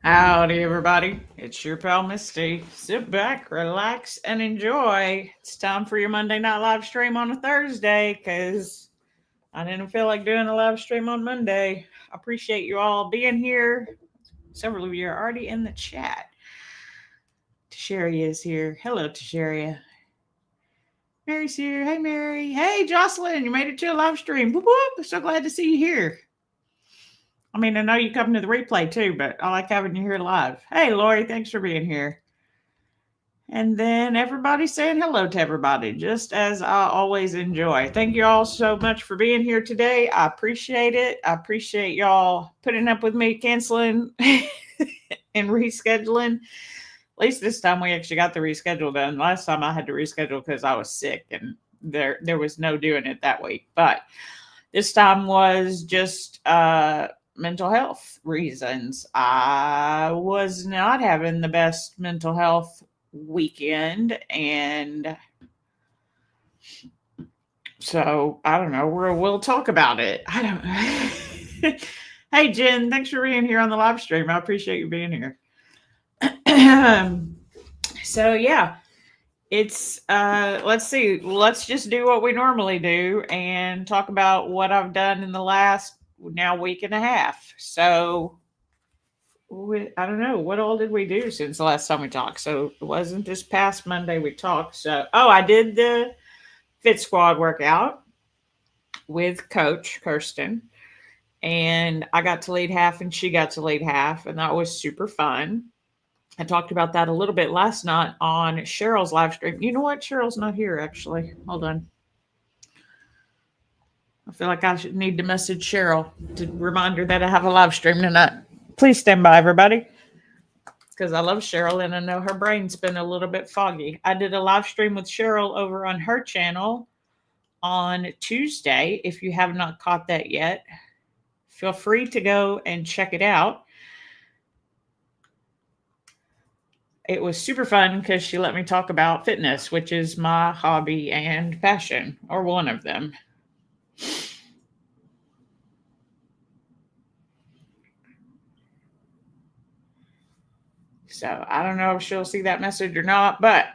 Howdy, everybody. It's your pal Misty. Sit back, relax, and enjoy. It's time for your Monday night live stream on a Thursday because I didn't feel like doing a live stream on Monday. I appreciate you all being here. Several of you are already in the chat. Tasharia is here. Hello, Tasharia. Mary's here. Hey, Mary. Hey, Jocelyn. You made it to a live stream. Whoop, whoop. So glad to see you here. I mean, I know you come to the replay too, but I like having you here live. Hey, Lori, thanks for being here. And then everybody saying hello to everybody, just as I always enjoy. Thank you all so much for being here today. I appreciate it. I appreciate y'all putting up with me canceling and rescheduling. At least this time we actually got the reschedule done. Last time I had to reschedule because I was sick and there was no doing it that week. But this time was just mental health reasons. I was not having the best mental health weekend, and so I don't know. We'll talk about it. I don't. Hey, Jen, thanks for being here on the live stream. I appreciate you being here. So yeah, it's let's see. Let's just do what we normally do and talk about what I've done in the last now week and a half. So I don't know, what all did we do since the last time we talked? So it wasn't this past Monday we talked. So I did the Fit Squad workout with Coach Kirsten, and I got to lead half and she got to lead half, and that was super fun. I talked about that a little bit last night on Cheryl's live stream. You know what? Cheryl's not here actually. Hold on. I feel like I should need to message Cheryl to remind her that I have a live stream tonight. Please stand by, everybody, because I love Cheryl and I know her brain's been a little bit foggy. I did a live stream with Cheryl over on her channel on Tuesday. If you have not caught that yet, feel free to go and check it out. It was super fun because she let me talk about fitness, which is my hobby and passion, or one of them. So I don't know if she'll see that message or not, but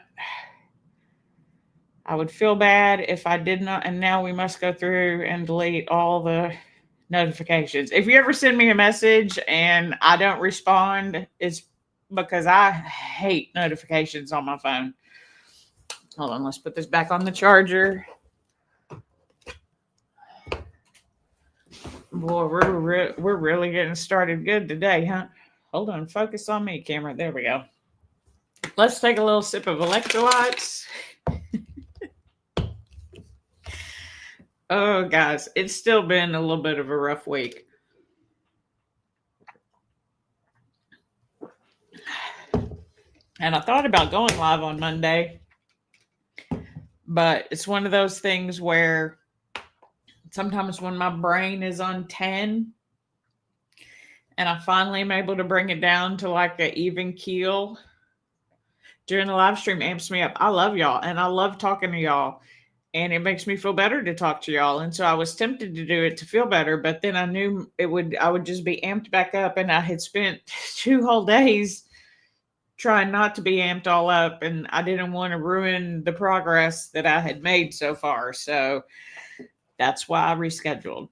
I would feel bad if I did not. And now we must go through and delete all the notifications. If you ever send me a message and I don't respond, it's because I hate notifications on my phone. Hold on, let's put this back on the charger. Boy, we're really getting started good today, huh? Hold on, focus on me, camera. There we go. Let's take a little sip of electrolytes. Oh, guys, it's still been a little bit of a rough week. And I thought about going live on Monday, but it's one of those things where sometimes when my brain is on 10 and I finally am able to bring it down to like an even keel during the live stream, amps me up. I love y'all and I love talking to y'all, and it makes me feel better to talk to y'all. And so I was tempted to do it to feel better, but then I knew I would just be amped back up, and I had spent 2 whole days trying not to be amped all up, and I didn't want to ruin the progress that I had made so far. So that's why I rescheduled.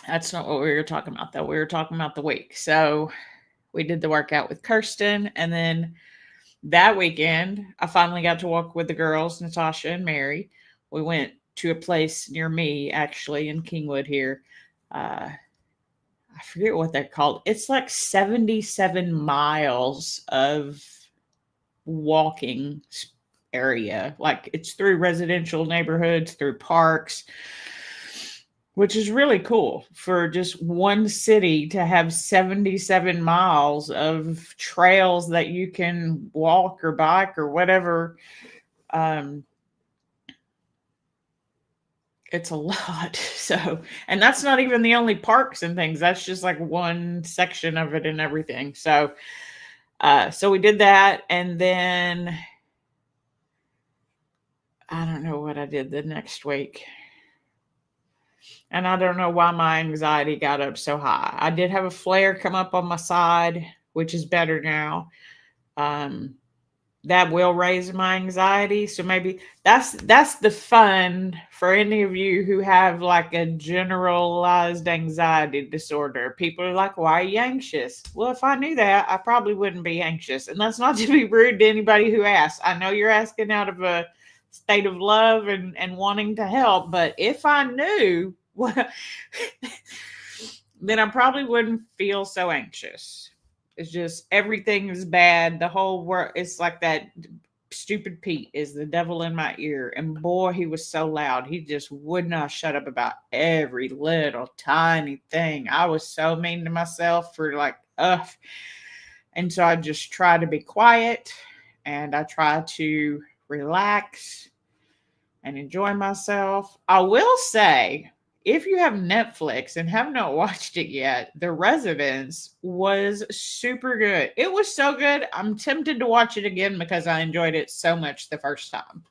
That's not what we were talking about, though. We were talking about the week. So we did the workout with Kirsten, and then that weekend, I finally got to walk with the girls, Natasha and Mary. We went to a place near me, actually, in Kingwood here. I forget what they're called. It's like 77 miles of walking area. Like, it's through residential neighborhoods, through parks, which is really cool for just one city to have 77 miles of trails that you can walk or bike or whatever. It's a lot. So, and that's not even the only parks and things. That's just like one section of it and everything. So, so we did that, and then I don't know what I did the next week. And I don't know why my anxiety got up so high. I did have a flare come up on my side, which is better now. Um, that will raise my anxiety. So maybe that's the fun for any of you who have like a generalized anxiety disorder. People are like, why are you anxious? Well, if I knew that, I probably wouldn't be anxious. And that's not to be rude to anybody who asks. I know you're asking out of a state of love and wanting to help, but if I knew, well, then I probably wouldn't feel so anxious. It's just everything is bad. The whole world, it's like that stupid Pete is the devil in my ear. And boy, he was so loud. He just would not shut up about every little tiny thing. I was so mean to myself for like, ugh. And so I just try to be quiet and I try to relax and enjoy myself. I will say, if you have Netflix and have not watched it yet, The Residence was super good. It was so good. I'm tempted to watch it again because I enjoyed it so much the first time.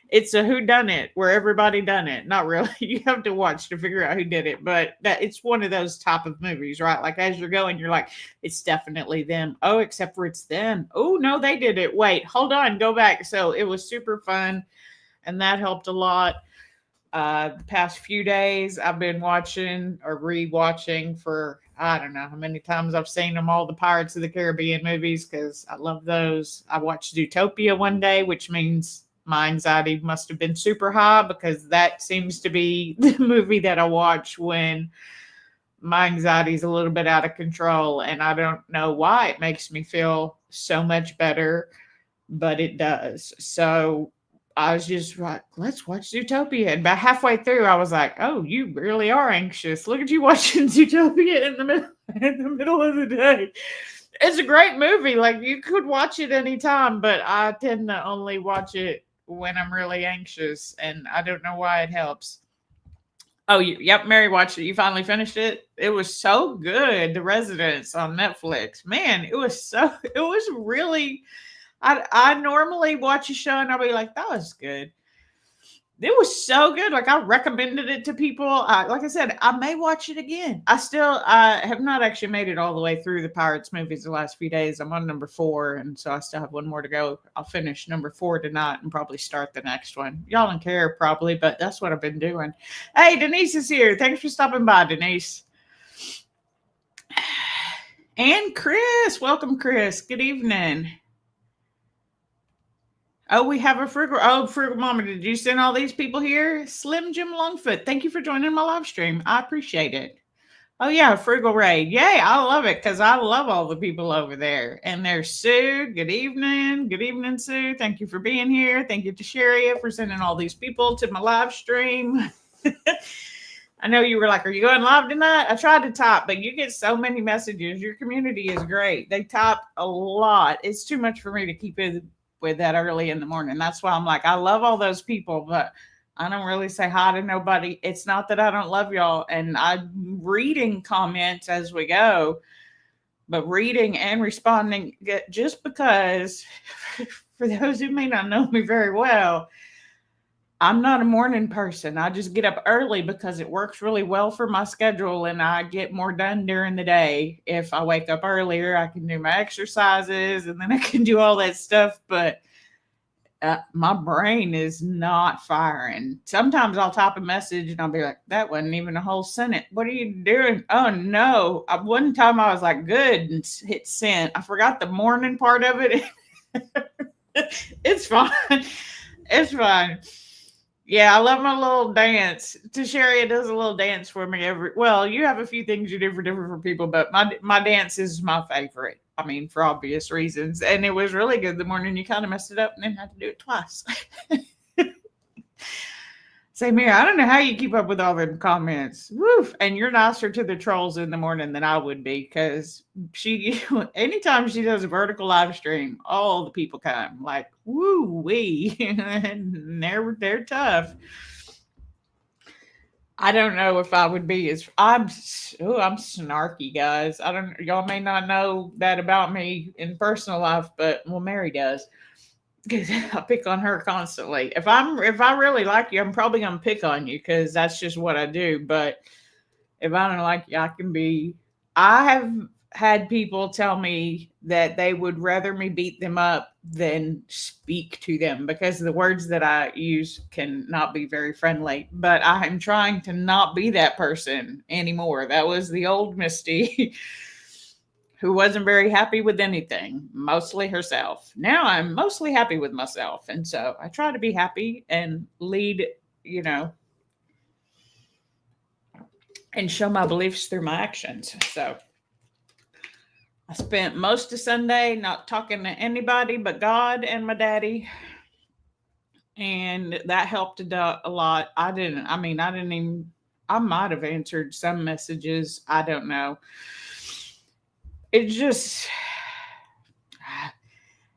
It's a who done it where everybody done it. Not really. You have to watch to figure out who did it, but that it's one of those type of movies, right? Like as you're going, you're like, it's definitely them. Oh, except for it's them. Oh no, they did it. Wait, hold on, go back. So it was super fun, and that helped a lot. The past few days, I've been watching or rewatching for I don't know how many times I've seen them all the Pirates of the Caribbean movies because I love those. I watched Zootopia one day, which means my anxiety must have been super high because that seems to be the movie that I watch when my anxiety is a little bit out of control. And I don't know why it makes me feel so much better, but it does. So I was just like, let's watch Zootopia. And about halfway through, I was like, oh, you really are anxious. Look at you watching Zootopia in the middle of the day. It's a great movie. Like you could watch it anytime, but I tend to only watch it when I'm really anxious, and I don't know why it helps. Oh, yep, Mary watched it. You finally finished it. It was so good. The Residence on Netflix. Man, it was so. It was really. I normally watch a show and I'll be like, that was good. It was so good. Like I recommended it to people. Like I said, I may watch it again. I have not actually made it all the way through the Pirates movies the last few days. I'm on number 4, and so I still have one more to go. I'll finish number 4 tonight and probably start the next one. Y'all don't care probably, but that's what I've been doing. Hey, Denise is here. Thanks for stopping by, Denise. And Chris, welcome, Chris. Good evening. Oh, we have a frugal. Oh, frugal mama, did you send all these people here? Slim Jim Longfoot, thank you for joining my live stream. I appreciate it. Oh yeah, frugal raid. Yay, I love it because I love all the people over there. And there's Sue. Good evening. Good evening, Sue. Thank you for being here. Thank you to Sharia for sending all these people to my live stream. I know you were like, are you going live tonight? I tried to type, but you get so many messages. Your community is great. They type a lot. It's too much for me to keep it with that early in the morning. That's why I'm like, I love all those people, but I don't really say hi to nobody. It's not that I don't love y'all. And I'm reading comments as we go, but reading and responding just because for those who may not know me very well, I'm not a morning person. I just get up early because it works really well for my schedule and I get more done during the day. If I wake up earlier, I can do my exercises and then I can do all that stuff. But my brain is not firing. Sometimes I'll type a message and I'll be like, that wasn't even a whole sentence. What are you doing? Oh, no. One time I was like, good, and hit send. I forgot the morning part of it. It's fine. It's fine. Yeah, I love my little dance. Tasharia does a little dance for me you have a few things you do for different people, but my dance is my favorite. I mean, for obvious reasons. And it was really good the morning you kind of messed it up and then had to do it twice. Same here. I don't know how you keep up with all them comments. Woof. And you're nicer to the trolls in the morning than I would be because anytime she does a vertical live stream, all the people come like, woo wee. And they're tough. I don't know if I would be I'm snarky, guys. Y'all may not know that about me in personal life, but Mary does. Because I pick on her constantly. If I really like you, I'm probably gonna pick on you because that's just what I do. But if I don't like you, I have had people tell me that they would rather me beat them up than speak to them because the words that I use can not be very friendly. But I am trying to not be that person anymore. That was the old Misty who wasn't very happy with anything, mostly herself. Now I'm mostly happy with myself. And so I try to be happy and lead, you know, and show my beliefs through my actions. So I spent most of Sunday not talking to anybody but God and my daddy. And that helped a lot. I didn't even, I might have answered some messages. I don't know. It just,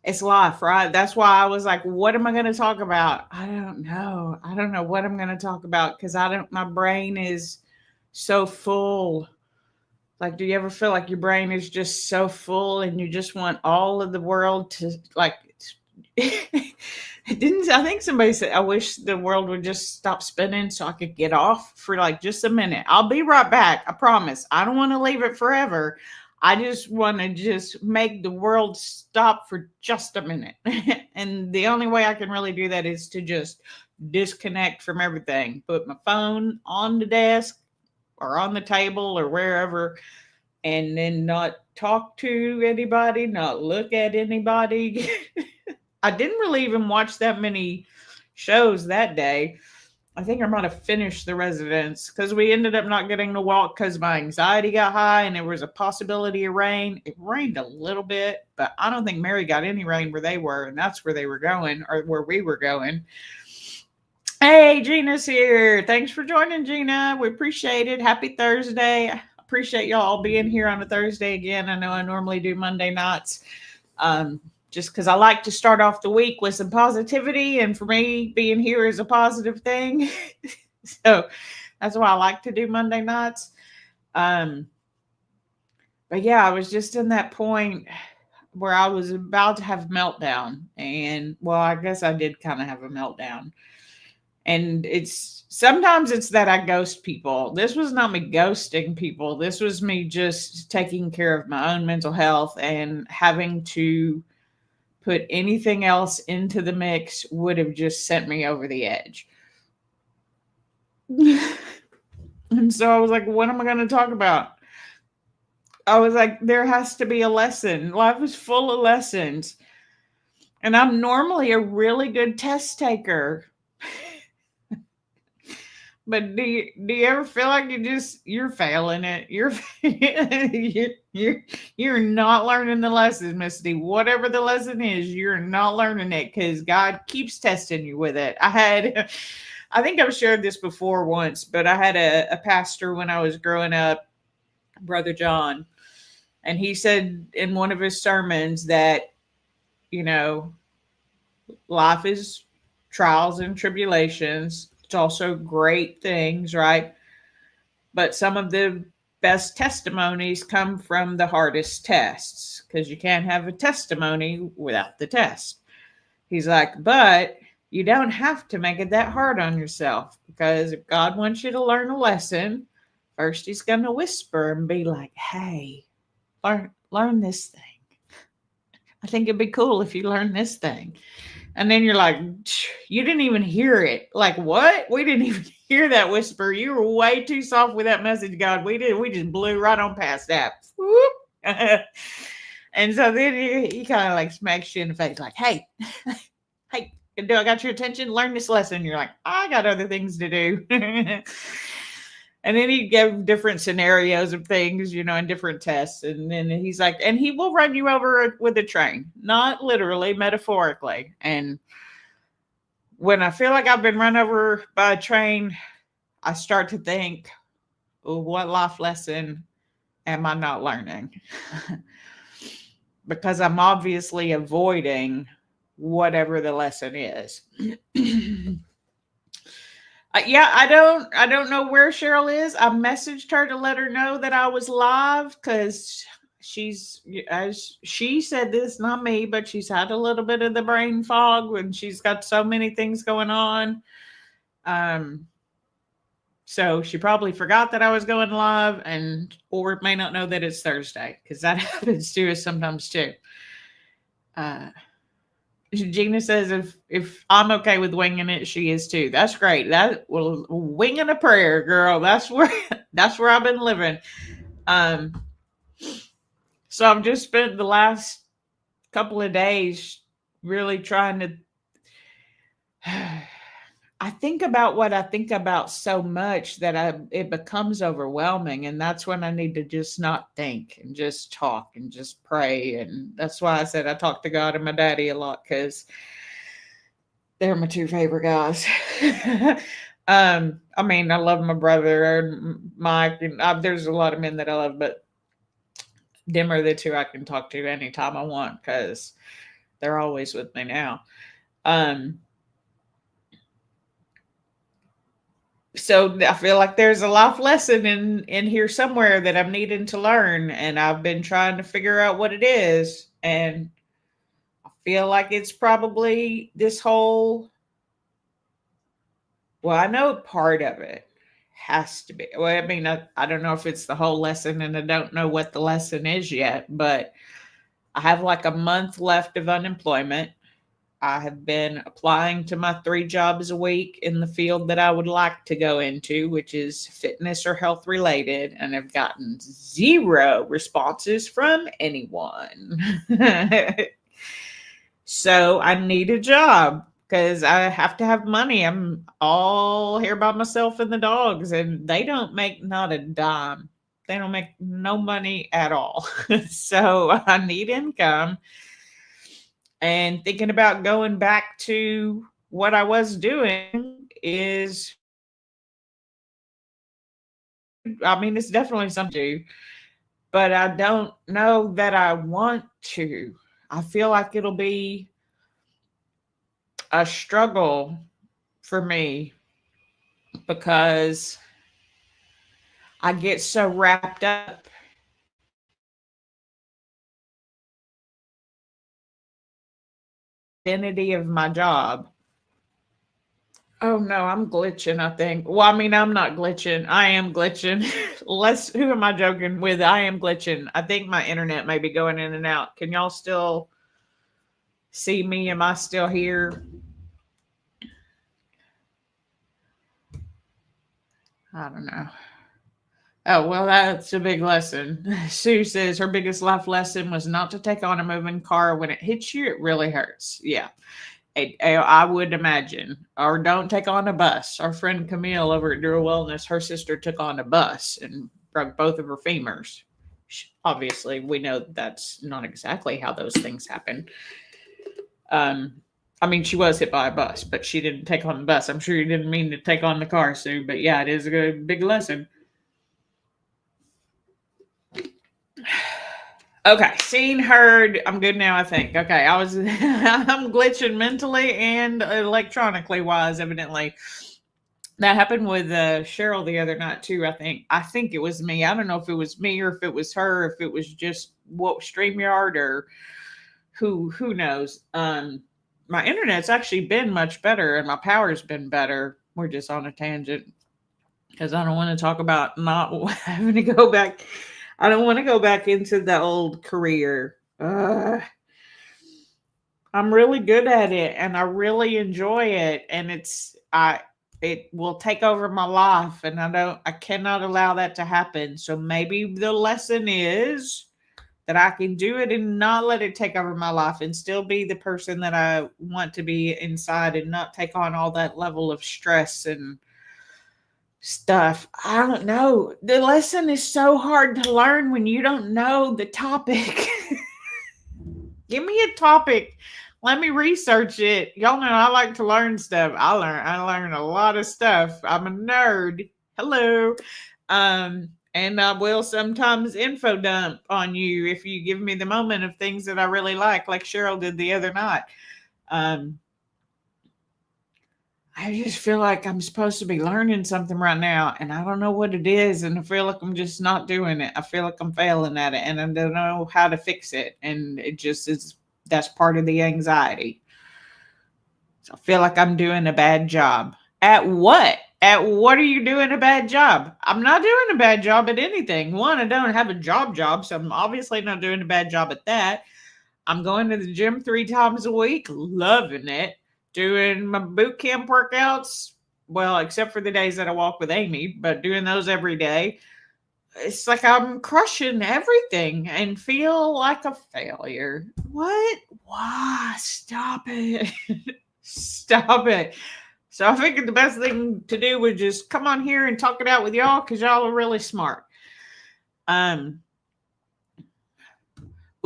it's life, right? That's why I was like, what am I going to talk about? I don't know. I don't know what I'm going to talk about because my brain is so full. Like, do you ever feel like your brain is just so full and you just want all of the world to, like, I think somebody said, I wish the world would just stop spinning so I could get off for like just a minute. I'll be right back. I promise. I don't want to leave it forever. I just want to just make the world stop for just a minute. And the only way I can really do that is to just disconnect from everything. Put my phone on the desk or on the table or wherever, and then not talk to anybody, not look at anybody. I didn't really even watch that many shows that day. I think I might have finished The Residence because we ended up not getting to walk because my anxiety got high and there was a possibility of rain. It rained a little bit, but I don't think Mary got any rain where they were, and that's where they were going or where we were going. Hey, Gina's here. Thanks for joining, Gina. We appreciate it. Happy Thursday. I appreciate y'all being here on a Thursday again. I know I normally do Monday nights just because I like to start off the week with some positivity. And for me, being here is a positive thing. So that's why I like to do Monday nights. But yeah, I was just in that point where I was about to have a meltdown. And well, I guess I did kind of have a meltdown. And sometimes it's that I ghost people. This was not me ghosting people. This was me just taking care of my own mental health, and having to put anything else into the mix would have just sent me over the edge. And so I was like, what am I going to talk about? I was like, there has to be a lesson. Life is full of lessons. And I'm normally a really good test taker. But do you ever feel like you're failing it? You're not learning the lesson, Misty. Whatever the lesson is, you're not learning it because God keeps testing you with it. I think I've shared this before once, but I had a pastor when I was growing up, Brother John, and he said in one of his sermons that, life is trials and tribulations. It's also great things, right? But some of the best testimonies come from the hardest tests because you can't have a testimony without the test. He's like, but you don't have to make it that hard on yourself, because if God wants you to learn a lesson, first he's going to whisper and be like, hey, learn this thing. I think it'd be cool if you learn this thing. And then you're like, you didn't even hear it. Like, what? We didn't even hear that whisper. You were way too soft with that message, God. We just blew right on past that. And so then he kind of like smacks you in the face, like, hey, do I got your attention? Learn this lesson. You're like, I got other things to do. And then he gave different scenarios of things, and different tests. And then he's like, and he will run you over with a train, not literally, metaphorically. And when I feel like I've been run over by a train, I start to think, what life lesson am I not learning? Because I'm obviously avoiding whatever the lesson is. Yeah, I don't know where Cheryl is. I messaged her to let her know that I was live because as she said this, not me, but she's had a little bit of the brain fog when she's got so many things going on. So she probably forgot that I was going live, and or may not know that it's Thursday, because that happens to us sometimes too. Uh, Gina says if I'm okay with winging it, she is too. That's great. That well, winging a prayer, girl. That's where that's where I've been living. Um, so I've just spent the last couple of days really trying to. I think about what I think about so much that it becomes overwhelming, and that's when I need to just not think and just talk and just pray. And that's why I said I talk to God and my daddy a lot, because they're my two favorite guys. I mean, I love my brother and Mike, and there's a lot of men that I love, but them are the two I can talk to anytime I want, because they're always with me now. Um, so I feel like there's a life lesson in here somewhere that I'm needing to learn, and I've been trying to figure out what it is, and I feel like it's probably this whole. Well, I know part of it has to be. Well, I mean, I don't know if it's the whole lesson, and I don't know what the lesson is yet, but I have like a month left of unemployment. I have been applying to my 3 jobs a week in the field that I would like to go into, which is fitness or health related, and I've gotten 0 responses from anyone. So I need a job because I have to have money. I'm all here by myself and the dogs, and they don't make not a dime. They don't make no money at all. So I need income, and thinking about going back to what I was doing is, I mean, it's definitely something to do, but I don't know that I want to. I feel like it'll be a struggle for me because I get so wrapped up in the identity of my job. Oh no, I'm glitching, I think. Well, I mean, I'm not glitching. I am glitching. Who am I joking with? I am glitching. I think my internet may be going in and out. Can y'all still see me? Am I still here? I don't know. Oh, well, that's a big lesson. Sue says her biggest life lesson was not to take on a moving car. When it hits you, it really hurts. Yeah. I would imagine. Or don't take on a bus. Our friend Camille over at Dura Wellness, her sister took on a bus and broke both of her femurs. Obviously, we know that's not exactly how those things happen. Um, I mean, she was hit by a bus, but she didn't take on the bus. I'm sure you didn't mean to take on the car, Sue, but yeah, it is a big lesson. Okay, seen, heard. I'm good now, I think. Okay, I'm glitching mentally and electronically wise, evidently. That happened with Cheryl the other night too. I think it was me. I don't know if it was me or if it was her, if it was just what StreamYard or who knows. My internet's actually been much better and my power's been better. We're just on a tangent because I don't want to talk about not having to go back. I don't want to go back into the old career. I'm really good at it and I really enjoy it, and it will take over my life, and I cannot allow that to happen. So maybe the lesson is that I can do it and not let it take over my life and still be the person that I want to be inside and not take on all that level of stress and stuff. I don't know. The lesson is so hard to learn when you don't know the topic. Give me a topic. Let me research it. Y'all know I like to learn stuff. I learn a lot of stuff. I'm a nerd. Hello. And I will sometimes info dump on you if you give me the moment of things that I really like Cheryl did the other night. I just feel like I'm supposed to be learning something right now, and I don't know what it is, and I feel like I'm just not doing it. I feel like I'm failing at it, and I don't know how to fix it, and it just is. That's part of the anxiety. So I feel like I'm doing a bad job. At what? At what are you doing a bad job? I'm not doing a bad job at anything. One, I don't have a job, so I'm obviously not doing a bad job at that. I'm going to the gym 3 times a week, loving it. Doing my boot camp workouts, well, except for the days that I walk with Amy, but doing those every day. It's like I'm crushing everything and feel like a failure. What? Why? Stop it. Stop it. So I figured the best thing to do was just come on here and talk it out with y'all because y'all are really smart.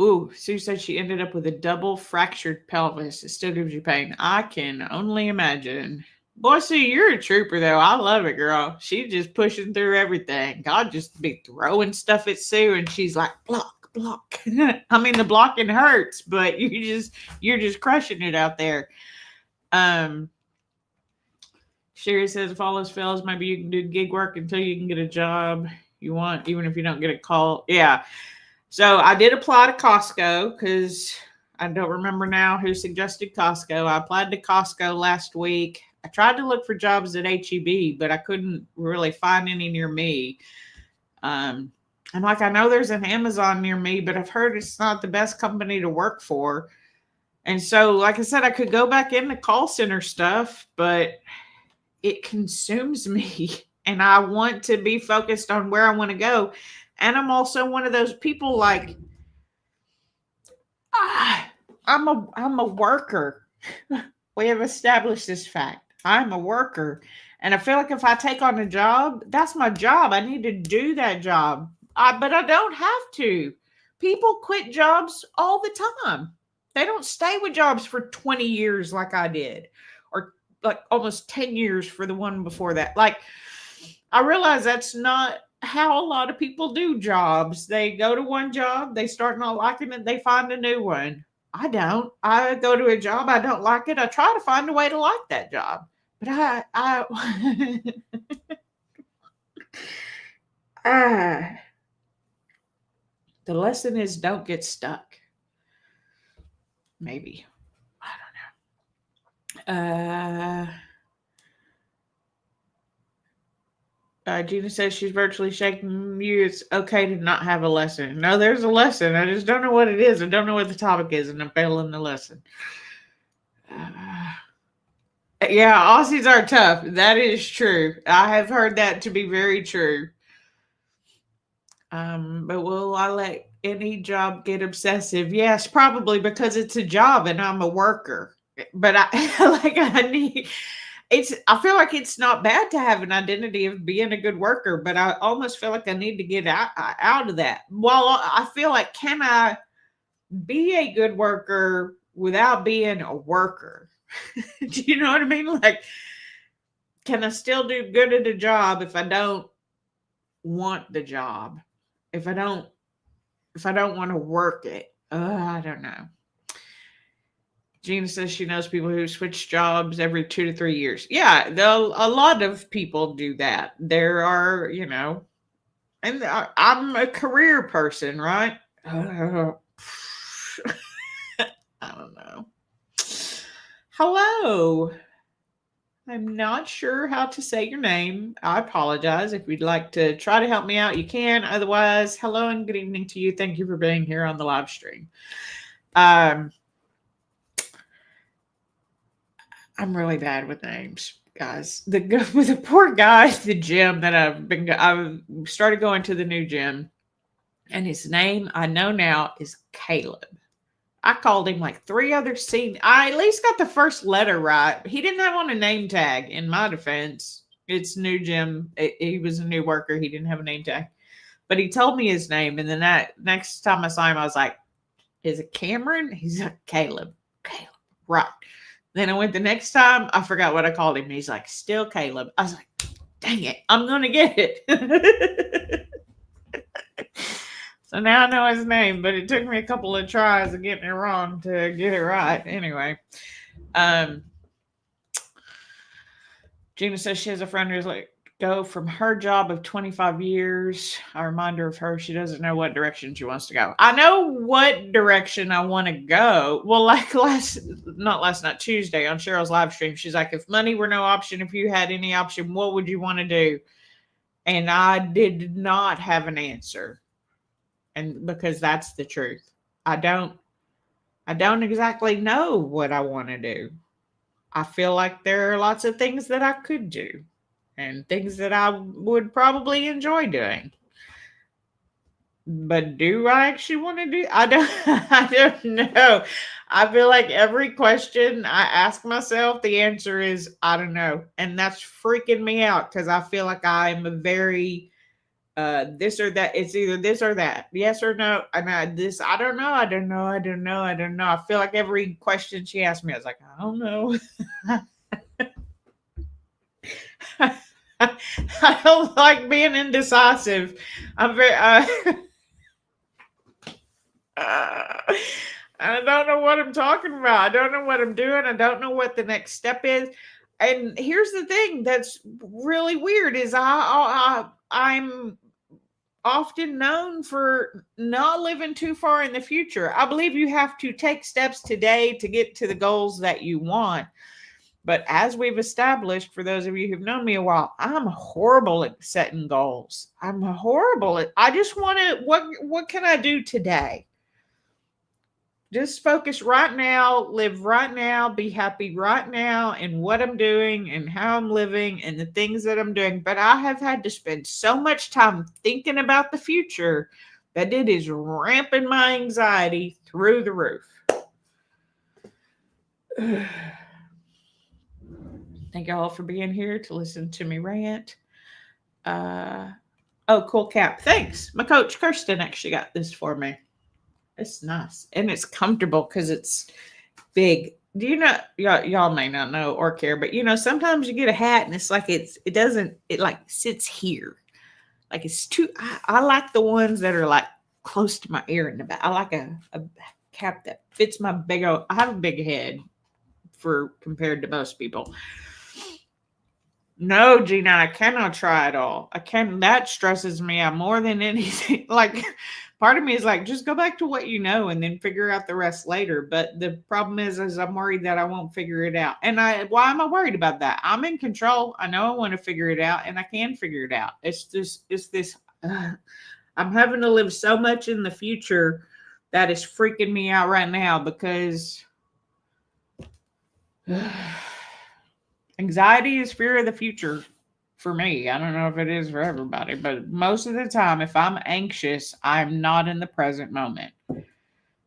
Sue said she ended up with a double fractured pelvis. It still gives you pain. I can only imagine. Boy, Sue, you're a trooper, though. I love it, girl. She's just pushing through everything. God just be throwing stuff at Sue, and she's like, block, block. I mean, the blocking hurts, but you're just crushing it out there. Sherry says, if all else fails, maybe you can do gig work until you can get a job you want, even if you don't get a call. Yeah. So I did apply to Costco because I don't remember now who suggested Costco. I applied to Costco last week. I tried to look for jobs at HEB, but I couldn't really find any near me. I'm like, I know there's an Amazon near me, but I've heard it's not the best company to work for. And so, like I said, I could go back into call center stuff, but it consumes me. And I want to be focused on where I want to go. And I'm also one of those people like, I'm a worker. We have established this fact. I'm a worker. And I feel like if I take on a job, that's my job. I need to do that job. But I don't have to. People quit jobs all the time. They don't stay with jobs for 20 years like I did. Or like almost 10 years for the one before that. Like, I realize that's not how a lot of people do jobs. They go to one job, they start not liking it, they find a new one. I don't. I go to a job, I don't like it. I try to find a way to like that job. But the lesson is don't get stuck. Maybe. I don't know. Gina says she's virtually shaking you. It's okay to not have a lesson. No, there's a lesson. I just don't know what it is. I don't know what the topic is, and I'm failing the lesson. Yeah, Aussies are tough. That is true. I have heard that to be very true. But will I let any job get obsessive? Yes, probably because it's a job and I'm a worker. But I feel like it's not bad to have an identity of being a good worker, but I almost feel like I need to get out of that. Well, I feel like, can I be a good worker without being a worker? Do you know what I mean? Like, can I still do good at a job if I don't want the job? If I don't want to work it? I don't know. Gina says she knows people who switch jobs every 2 to 3 years. Yeah, a lot of people do that. There are, and I'm a career person, right? I don't know. Hello. I'm not sure how to say your name. I apologize. If you'd like to try to help me out, you can. Otherwise, hello and good evening to you. Thank you for being here on the live stream. I'm really bad with names, guys. With the poor guy at the gym that I've started going to the new gym, and his name I know now is Caleb. I called him like 3 other scenes. I at least got the first letter right. He didn't have on a name tag, in my defense. It's new gym. He was a new worker. He didn't have a name tag. But he told me his name. And then next time I saw him, I was like, is it Cameron? He's like, Caleb. Caleb. Right. Then I went the next time. I forgot what I called him. He's like, still Caleb. I was like, dang it. I'm going to get it. So now I know his name, but it took me a couple of tries of getting it wrong to get it right. Anyway, Gina says she has a friend who's like go from her job of 25 years. A reminder of her, she doesn't know what direction she wants to go. I know what direction I want to go. Well, like not Tuesday on Cheryl's live stream, she's like, if money were no option, if you had any option, what would you want to do? And I did not have an answer. And because that's the truth. I don't exactly know what I want to do. I feel like there are lots of things that I could do and things that I would probably enjoy doing. But do I actually want to do? I don't I don't know. I feel like every question I ask myself, the answer is I don't know. And that's freaking me out because I feel like I'm a very this or that. It's either this or that. Yes or no. And I don't know. I don't know. I don't know. I don't know. I feel like every question she asked me, I was like, I don't know. I don't like being indecisive. I'm very I don't know what I'm talking about. I don't know what I'm doing. I don't know what the next step is. And here's the thing that's really weird is I'm often known for not living too far in the future. I believe you have to take steps today to get to the goals that you want. But as we've established, for those of you who've known me a while, I'm horrible at setting goals. I'm horrible at, I just want to, what can I do today? Just focus right now, live right now, be happy right now in what I'm doing and how I'm living and the things that I'm doing. But I have had to spend so much time thinking about the future that it is ramping my anxiety through the roof. Thank you all for being here to listen to me rant. Oh, cool cap. Thanks. My coach, Kirsten, actually got this for me. It's nice. And it's comfortable because it's big. Do you know, y'all may not know or care, but sometimes you get a hat and it's like it like sits here. Like it's too, I like the ones that are like close to my ear in the back. I like a cap that fits my big old, I have a big head for compared to most people. No, Gina, I cannot try it all. That stresses me out more than anything. Like, part of me is like, just go back to what you know and then figure out the rest later. But the problem is I'm worried that I won't figure it out. And why am I worried about that? I'm in control. I know I want to figure it out and I can figure it out. It's this, I'm having to live so much in the future that is freaking me out right now because anxiety is fear of the future for me. I don't know if it is for everybody, but most of the time, if I'm anxious, I'm not in the present moment.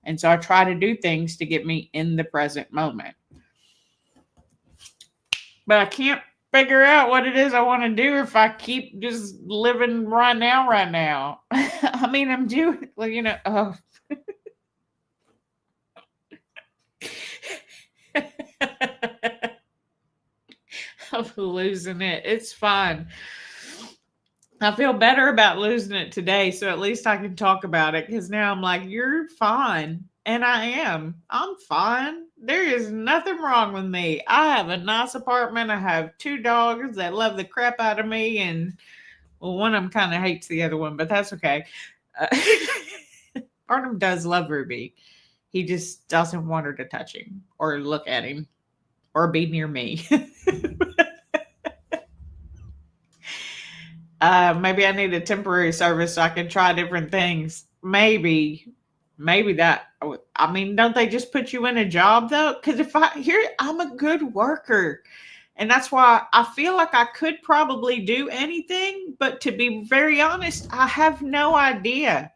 And so I try to do things to get me in the present moment. But I can't figure out what it is I want to do if I keep just living right now. I mean, I'm doing, oh. I'm losing it. It's fine. I feel better about losing it today, so at least I can talk about it because now I'm like, you're fine. And I am. I'm fine. There is nothing wrong with me. I have a nice apartment. I have 2 dogs that love the crap out of me. And well, one of them kind of hates the other one, but that's okay. Artem does love Ruby. He just doesn't want her to touch him or look at him or be near me. Maybe I need a temporary service so I can try different things. Maybe that. I mean, don't they just put you in a job though? Because I'm a good worker, and that's why I feel like I could probably do anything. But to be very honest, I have no idea.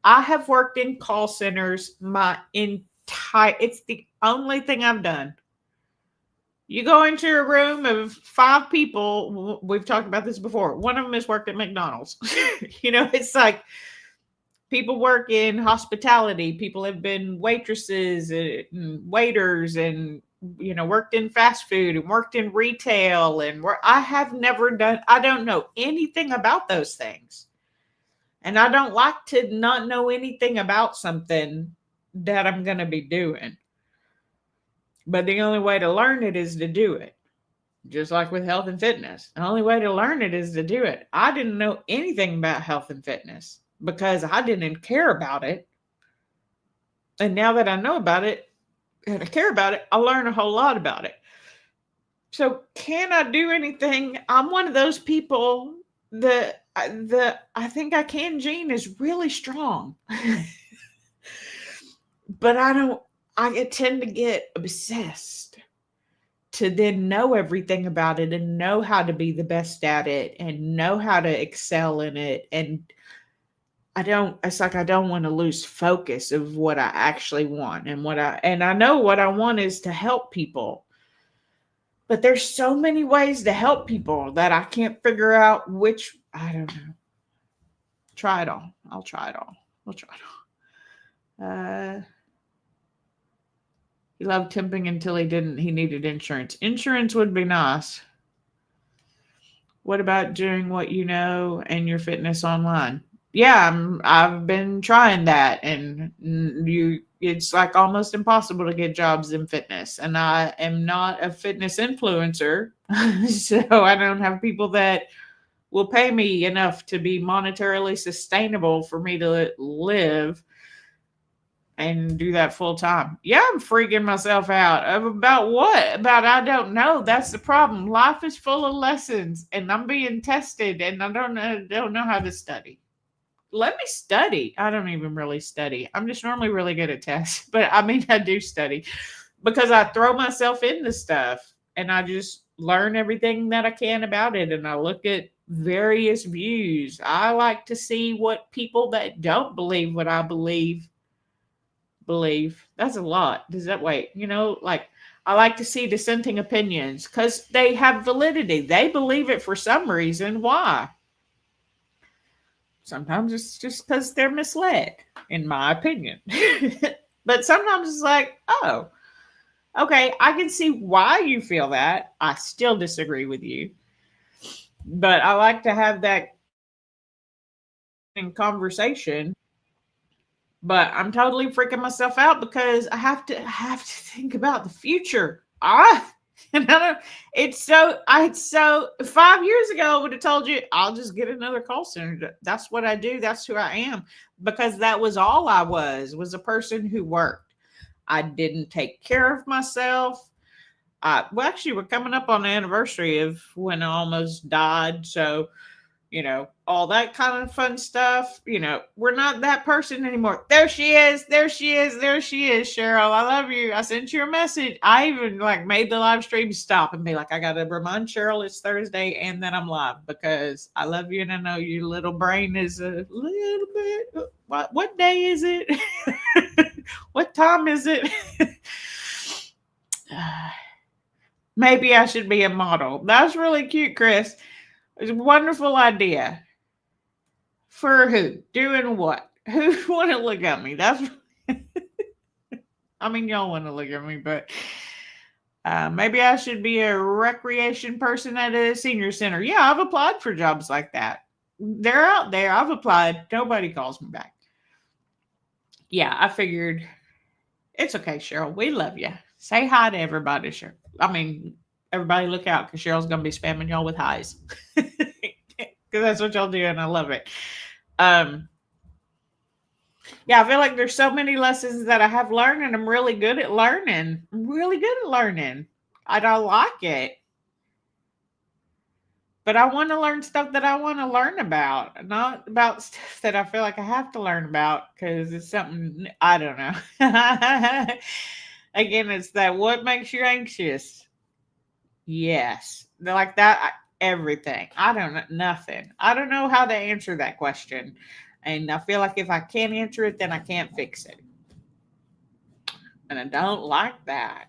I have worked in call centers it's the only thing I've done. You go into a room of 5 people. We've talked about this before. One of them has worked at McDonald's. It's like people work in hospitality. People have been waitresses and waiters and, worked in fast food and worked in retail. And I don't know anything about those things. And I don't like to not know anything about something that I'm going to be doing. But the only way to learn it is to do it. just like with health and fitness. The only way to learn it is to do it. I didn't know anything about health and fitness because I didn't care about it. And now that I know about it and I care about it, I learn a whole lot about it. So can I do anything? I'm one of those people that the I think I can gene is really strong. But I don't I tend to get obsessed to then know everything about it and know how to be the best at it and know how to excel in it. And it's like I don't want to lose focus of what I actually want and I know what I want is to help people. But there's so many ways to help people that I can't figure out which. I don't know. Try it all. I'll try it all. We'll try it all. He loved temping until he needed insurance. Insurance would be nice. What about doing what you know and your fitness online? Yeah, I've been trying that, and it's like almost impossible to get jobs in fitness. And I am not a fitness influencer, so I don't have people that will pay me enough to be monetarily sustainable for me to live and do that full time. Yeah, I'm freaking myself out. About what? About I don't know. That's the problem. Life is full of lessons, and I'm being tested, and I don't know how to study. Let me study. I don't even really study. I'm just normally really good at tests, but I mean, I do study because I throw myself into stuff and I just learn everything that I can about it. And I look at various views. I like to see what people that don't believe what I believe. That's a lot. Does that wait? Like I like to see dissenting opinions because they have validity. They believe it for some reason. Why? Sometimes it's just because they're misled, in my opinion. But sometimes it's like, oh, okay, I can see why you feel that. I still disagree with you. But I like to have that in conversation. But I'm totally freaking myself out because I have to think about the future. And I don't, it's so 5 years ago I would have told you I'll just get another call center. That's what I do. That's who I am. Because that was all I was a person who worked. I didn't take care of myself. Well, actually, we're coming up on the anniversary of when I almost died. So all that kind of fun stuff. We're not that person anymore. There she is. There she is. There she is, Cheryl. I love you. I sent you a message. I even made the live stream stop and be like, I got to remind Cheryl it's Thursday and then I'm live because I love you and I know your little brain is a little bit. What day is it? What time is it? Maybe I should be a model. That's really cute, Chris. It's a wonderful idea. For who? Doing what? Who want to look at me? That's. I mean, y'all want to look at me, but maybe I should be a recreation person at a senior center. Yeah, I've applied for jobs like that. They're out there. I've applied. Nobody calls me back. Yeah, I figured it's okay, Cheryl. We love you. Say hi to everybody, Cheryl. I mean, everybody look out because Cheryl's going to be spamming y'all with highs. Because that's what y'all do, and I love it. Yeah, I feel like there's so many lessons that I have learned, and I'm really good at learning. I don't like it. But I want to learn stuff that I want to learn about, not about stuff that I feel like I have to learn about because it's something I don't know. Again, it's that what makes you anxious? Yes. They're like that. Everything. I don't know. Nothing. I don't know how to answer that question. And I feel like if I can't answer it, then I can't fix it. And I don't like that.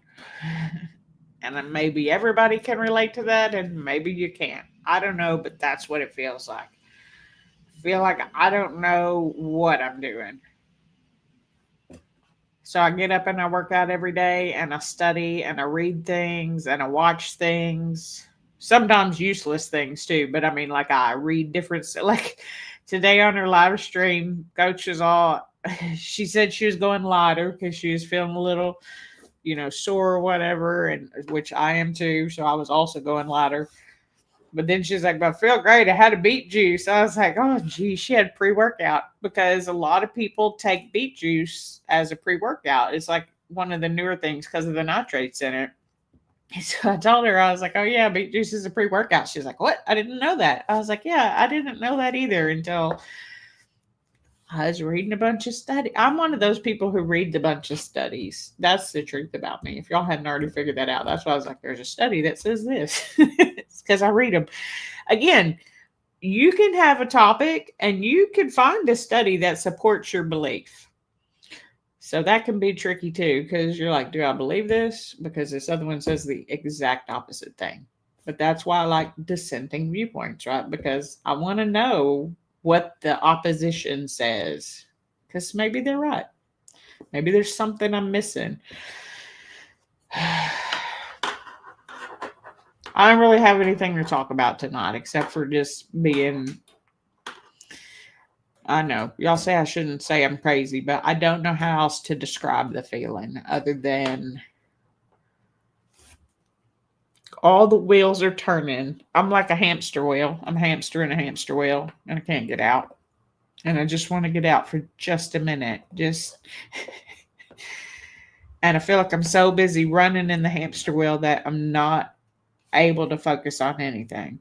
And then maybe everybody can relate to that, and maybe you can't. I don't know, but that's what it feels like. I feel like I don't know what I'm doing. So I get up and I work out every day and I study and I read things and I watch things. Sometimes useless things too, but I mean, like I read different, like today on her live stream, Coach is all, she said she was going lighter because she was feeling a little, sore or whatever, and which I am too. So I was also going lighter. But then she's like, but I feel great. I had a beet juice. I was like, oh, gee, she had pre workout because a lot of people take beet juice as a pre workout. It's like one of the newer things because of the nitrates in it. So I told her, I was like, oh, yeah, beet juice is a pre workout. She's like, what? I didn't know that. I was like, yeah, I didn't know that either until I was reading a bunch of studies. I'm one of those people who read a bunch of studies. That's the truth about me. If y'all hadn't already figured that out, that's why I was like, there's a study that says this. It's because I read them. Again, you can have a topic and you can find a study that supports your belief. So that can be tricky too, because you're like, do I believe this? Because this other one says the exact opposite thing. But that's why I like dissenting viewpoints, right? Because I want to know what the opposition says, because maybe they're right. Maybe there's something I'm missing. I don't really have anything to talk about tonight except for just being, I know y'all say I shouldn't say I'm crazy, but I don't know how else to describe the feeling other than all the wheels are turning. I'm like a hamster wheel. I'm a hamster in a hamster wheel and I can't get out. And I just want to get out for just a minute. And I feel like I'm so busy running in the hamster wheel that I'm not able to focus on anything.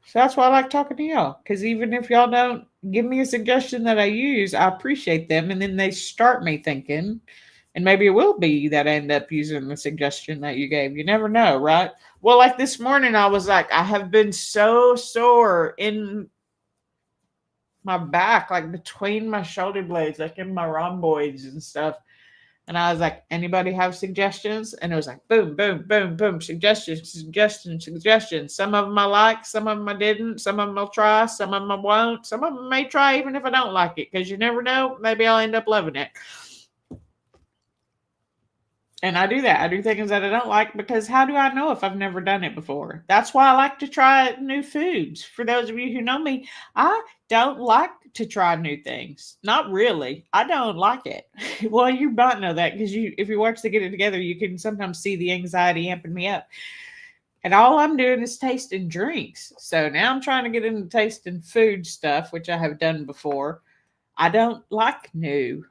So that's why I like talking to y'all. Because even if y'all don't give me a suggestion that I use, I appreciate them. And then they start me thinking. And maybe it will be that I end up using the suggestion that you gave. You never know, right? Well, like this morning, I was like, I have been so sore in my back, like between my shoulder blades, like in my rhomboids and stuff. And I was like, anybody have suggestions? And it was like, boom, boom, boom, boom, suggestions, suggestions, suggestions. Some of them I like, some of them I didn't. Some of them I'll try, some of them I won't. Some of them I may try even if I don't like it, because you never know. Maybe I'll end up loving it. And I do that. I do things that I don't like because how do I know if I've never done it before? That's why I like to try new foods. For those of you who know me, I don't like to try new things. Not really. I don't like it. Well, you might know that because if you watch the Get It Together, you can sometimes see the anxiety amping me up. And all I'm doing is tasting drinks. So now I'm trying to get into tasting food stuff, which I have done before. I don't like new.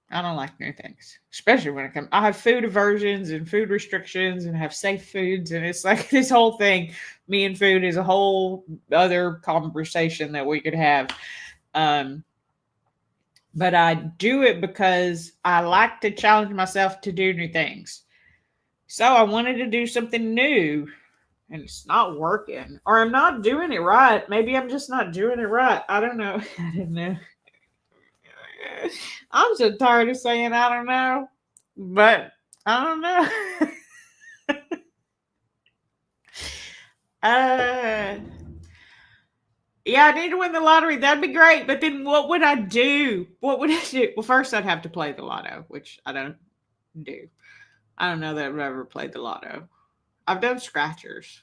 I don't like new things, especially when it comes. I have food aversions and food restrictions and have safe foods. And it's like this whole thing, me and food is a whole other conversation that we could have. But I do it because I like to challenge myself to do new things. So I wanted to do something new and it's not working, or I'm not doing it right. Maybe I'm just not doing it right. I don't know. I don't know. I'm so tired of saying I don't know, but I don't know. Yeah, I need to win the lottery. That'd be great. But then what would I do? What would I do? Well, first I'd have to play the lotto, which I don't do. I don't know that I've ever played the lotto. I've done scratchers.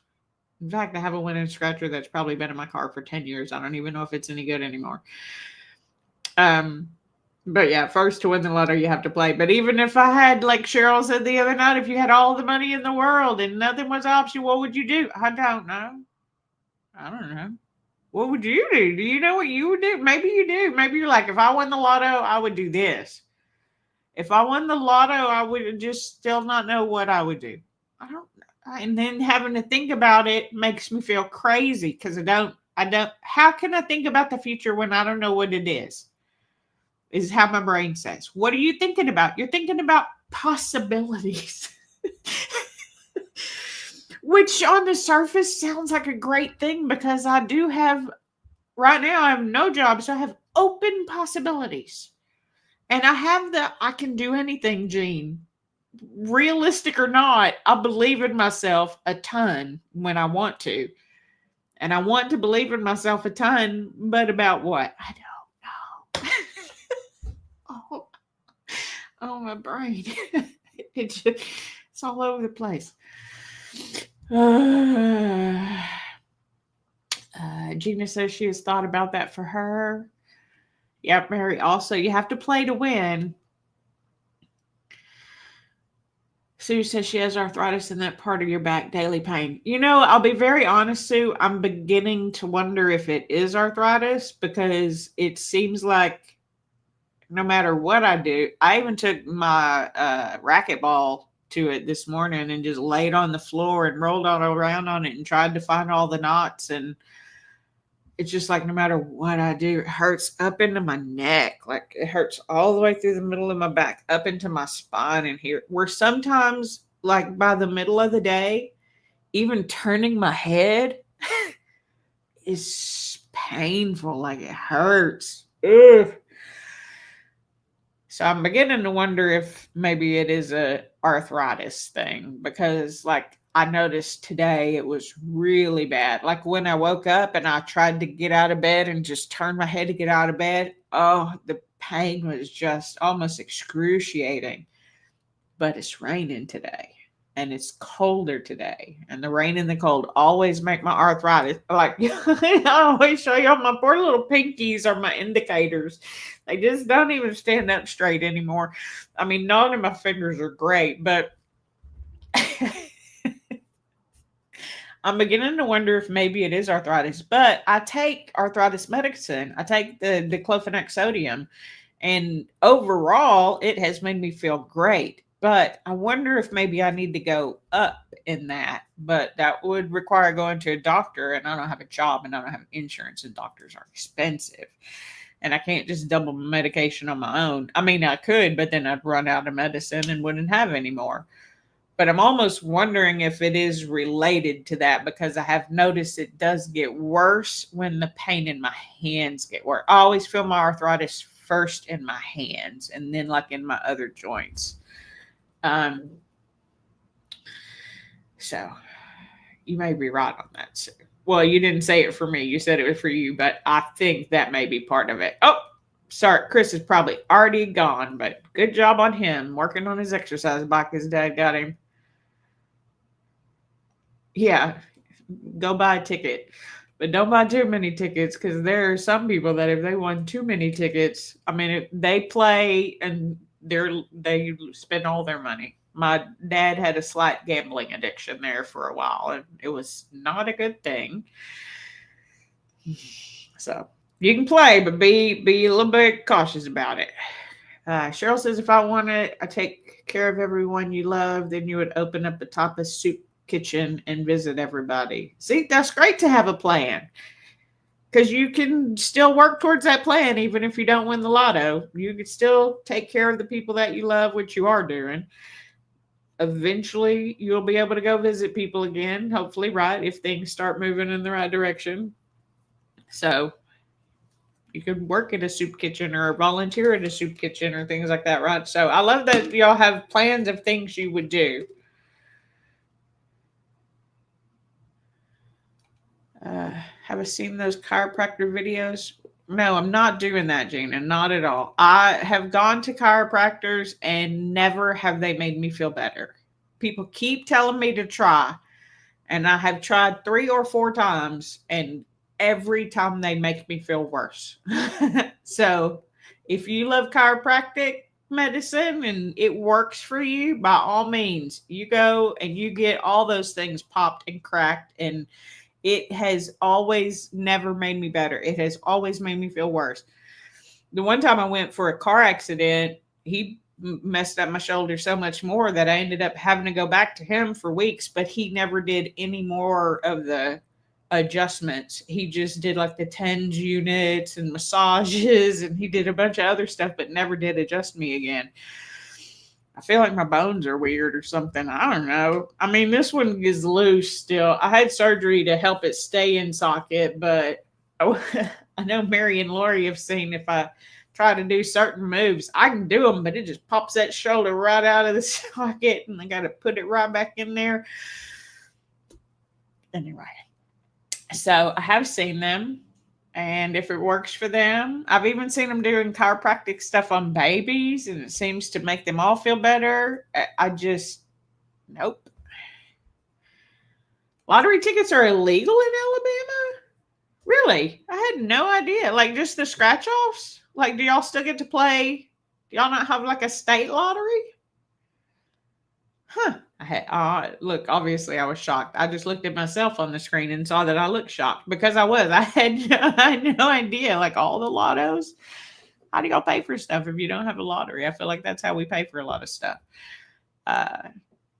In fact, I have a winning scratcher that's probably been in my car for 10 years. I don't even know if it's any good anymore. But yeah, first to win the lotto, you have to play. But even if I had, like Cheryl said the other night, if you had all the money in the world and nothing was an option, what would you do? I don't know. I don't know. What would you do? Do you know what you would do? Maybe you do. Maybe you're like, if I won the lotto, I would do this. If I won the lotto, I would just still not know what I would do. I don't know. And then having to think about it makes me feel crazy because how can I think about the future when I don't know what it is how my brain says. What are you thinking about? You're thinking about possibilities. Which on the surface sounds like a great thing because I do have, right now I have no job, so I have open possibilities. And I can do anything, Gene. Realistic or not, I believe in myself a ton when I want to. And I want to believe in myself a ton, but about what? I don't know. Oh, my brain. It's all over the place. Gina says she has thought about that for her. Yep, Mary. Also, you have to play to win. Sue says she has arthritis in that part of your back, daily pain. I'll be very honest, Sue. I'm beginning to wonder if it is arthritis because it seems like no matter what I do, I even took my racquetball to it this morning and just laid on the floor and rolled all around on it and tried to find all the knots. And it's just like no matter what I do, it hurts up into my neck. Like it hurts all the way through the middle of my back, up into my spine and here. Where sometimes, like by the middle of the day, even turning my head is painful. Like it hurts. Ugh. So I'm beginning to wonder if maybe it is a arthritis thing because like I noticed today it was really bad. Like when I woke up and I tried to get out of bed and just turn my head to get out of bed, oh, the pain was just almost excruciating. But it's raining today and it's colder today. And the rain and the cold always make my arthritis like I always show you my poor little pinkies are my indicators. They just don't even stand up straight anymore. I mean, none of my fingers are great, but I'm beginning to wonder if maybe it is arthritis. But I take arthritis medicine. I take the diclofenac sodium, and overall, it has made me feel great. But I wonder if maybe I need to go up in that. But that would require going to a doctor, and I don't have a job, and I don't have insurance, and doctors are expensive. And I can't just double medication on my own. I mean, I could, but then I'd run out of medicine and wouldn't have any more. But I'm almost wondering if it is related to that because I have noticed it does get worse when the pain in my hands get worse. I always feel my arthritis first in my hands and then like in my other joints. So you may be right on that, Sue. Well, you didn't say it for me. You said it was for you, but I think that may be part of it. Oh, sorry. Chris is probably already gone, but good job on him working on his exercise bike. His dad got him. Yeah, go buy a ticket. But don't buy too many tickets because there are some people that if they won too many tickets, I mean, they play and they spend all their money. My dad had a slight gambling addiction there for a while, and it was not a good thing. So you can play, but be a little bit cautious about it. Cheryl says, if I want to take care of everyone you love, then you would open up a tapas soup kitchen and visit everybody. See, that's great to have a plan because you can still work towards that plan even if you don't win the lotto. You can still take care of the people that you love, which you are doing. Eventually, you'll be able to go visit people again, hopefully, right, if things start moving in the right direction. So you could work at a soup kitchen or volunteer at a soup kitchen or things like that, right? So I love that y'all have plans of things you would do. Have I seen those chiropractor videos? No, I'm not doing that, Gina. Not at all. I have gone to chiropractors and never have they made me feel better. People keep telling me to try, and I have tried 3 or 4 times, and every time they make me feel worse. So if you love chiropractic medicine and it works for you, by all means, you go and you get all those things popped and cracked, and it has always never made me better. It has always made me feel worse. The one time I went for a car accident, he messed up my shoulder so much more that I ended up having to go back to him for weeks, but he never did any more of the adjustments. He just did like the TENS units and massages, and he did a bunch of other stuff, but never did adjust me again. I feel like my bones are weird or something. I don't know. I mean, this one is loose still. I had surgery to help it stay in socket, but I know Mary and Lori have seen if I try to do certain moves, I can do them, but it just pops that shoulder right out of the socket and I got to put it right back in there. Anyway, so I have seen them. And if it works for them, I've even seen them doing chiropractic stuff on babies, and it seems to make them all feel better. I just, nope. Lottery tickets are illegal in Alabama? Really? I had no idea. Like just the scratch offs? Like, do y'all still get to play? Do y'all not have like a state lottery? Huh. Look, obviously I was shocked. I just looked at myself on the screen and saw that I looked shocked because I was. I had no idea. Like all the lottos. How do y'all pay for stuff if you don't have a lottery? I feel like that's how we pay for a lot of stuff.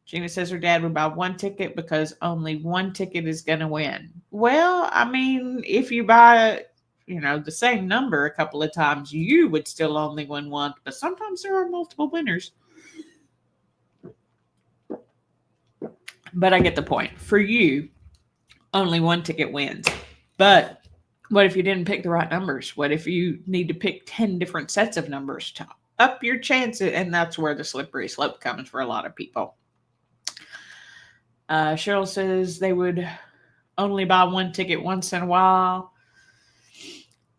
Gina says her dad would buy one ticket because only one ticket is going to win. Well, I mean, if you buy, the same number a couple of times, you would still only win one. But sometimes there are multiple winners. But I get the point. For you, only one ticket wins. But what if you didn't pick the right numbers? What if you need to pick 10 different sets of numbers to up your chances? And that's where the slippery slope comes for a lot of people. Cheryl says they would only buy one ticket once in a while.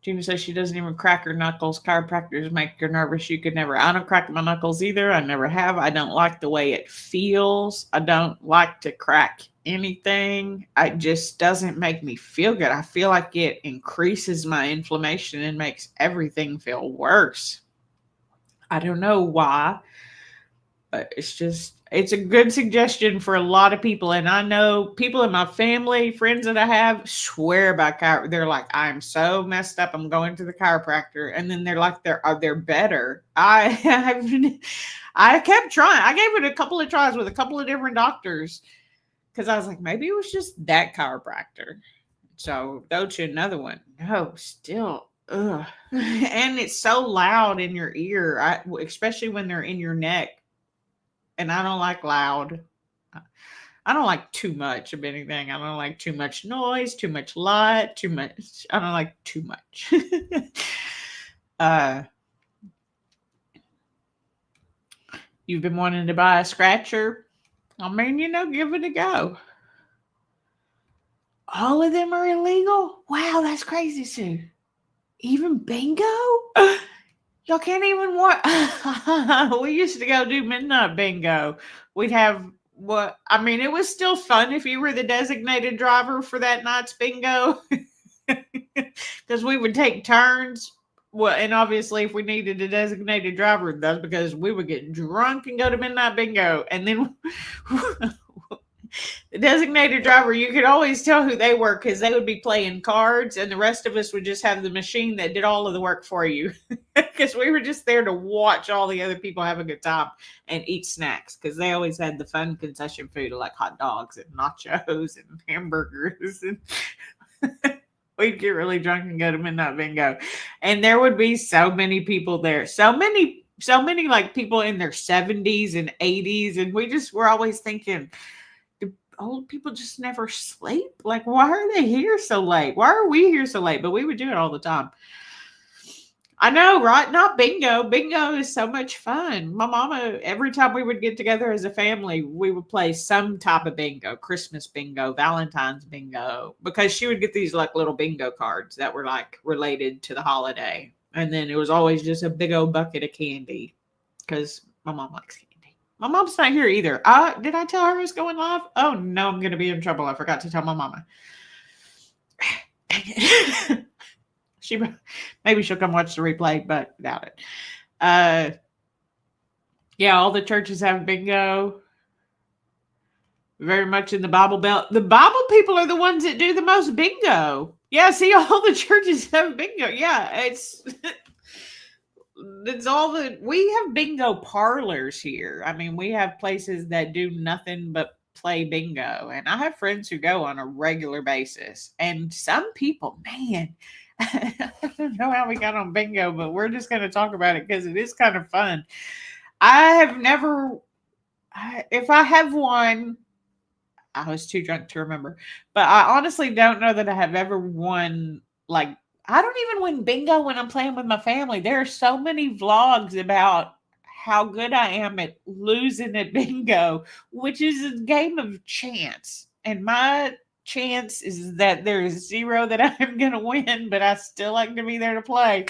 Gina says she doesn't even crack her knuckles. Chiropractors make her nervous. You could never. I don't crack my knuckles either. I never have. I don't like the way it feels. I don't like to crack anything. It just doesn't make me feel good. I feel like it increases my inflammation and makes everything feel worse. I don't know why, but it's a good suggestion for a lot of people. And I know people in my family, friends that I have, swear by chiropractor. They're like, I'm so messed up, I'm going to the chiropractor. And then they're like, they're better. I kept trying. I gave it a couple of tries with a couple of different doctors because I was like, maybe it was just that chiropractor. So go to another one. No, still. Ugh. And it's so loud in your ear, especially when they're in your neck. And I don't like loud. I don't like too much of anything. I don't like too much noise, too much light, too much. I don't like too much. You've been wanting to buy a scratcher? I mean, give it a go. All of them are illegal? Wow, that's crazy, Sue. Even bingo? Y'all can't even watch. We used to go do midnight bingo. We'd have it was still fun if you were the designated driver for that night's bingo. Because we would take turns. Well, and obviously if we needed a designated driver, that's because we would get drunk and go to midnight bingo. And then the designated driver, you could always tell who they were because they would be playing cards and the rest of us would just have the machine that did all of the work for you because we were just there to watch all the other people have a good time and eat snacks because they always had the fun concession food like hot dogs and nachos and hamburgers. And we'd get really drunk and go to midnight bingo. And there would be so many people there. So many like people in their 70s and 80s. And we're always thinking, old people just never sleep. Like, why are they here so late? Why are we here so late? But we would do it all the time. I know, right? Not bingo. Bingo is so much fun. My mama, every time we would get together as a family, we would play some type of bingo, Christmas bingo, Valentine's bingo, because she would get these like little bingo cards that were like related to the holiday. And then it was always just a big old bucket of candy because my mom likes candy. My mom's not here either. Did I tell her I was going live? Oh, no, I'm going to be in trouble. I forgot to tell my mama. Maybe she'll come watch the replay, but doubt it. Yeah, all the churches have bingo. Very much in the Bible Belt. The Bible people are the ones that do the most bingo. Yeah, see, all the churches have bingo. Yeah, it's all we have bingo parlors here. I mean, we have places that do nothing but play bingo. And I have friends who go on a regular basis. And some people, man, I don't know how we got on bingo, but we're just going to talk about it because it is kind of fun. If I have won, I was too drunk to remember, but I honestly don't know that I have ever won. Like, I don't even win bingo when I'm playing with my family. There are so many vlogs about how good I am at losing at bingo, which is a game of chance. And my chance is that there is zero that I'm going to win, but I still like to be there to play.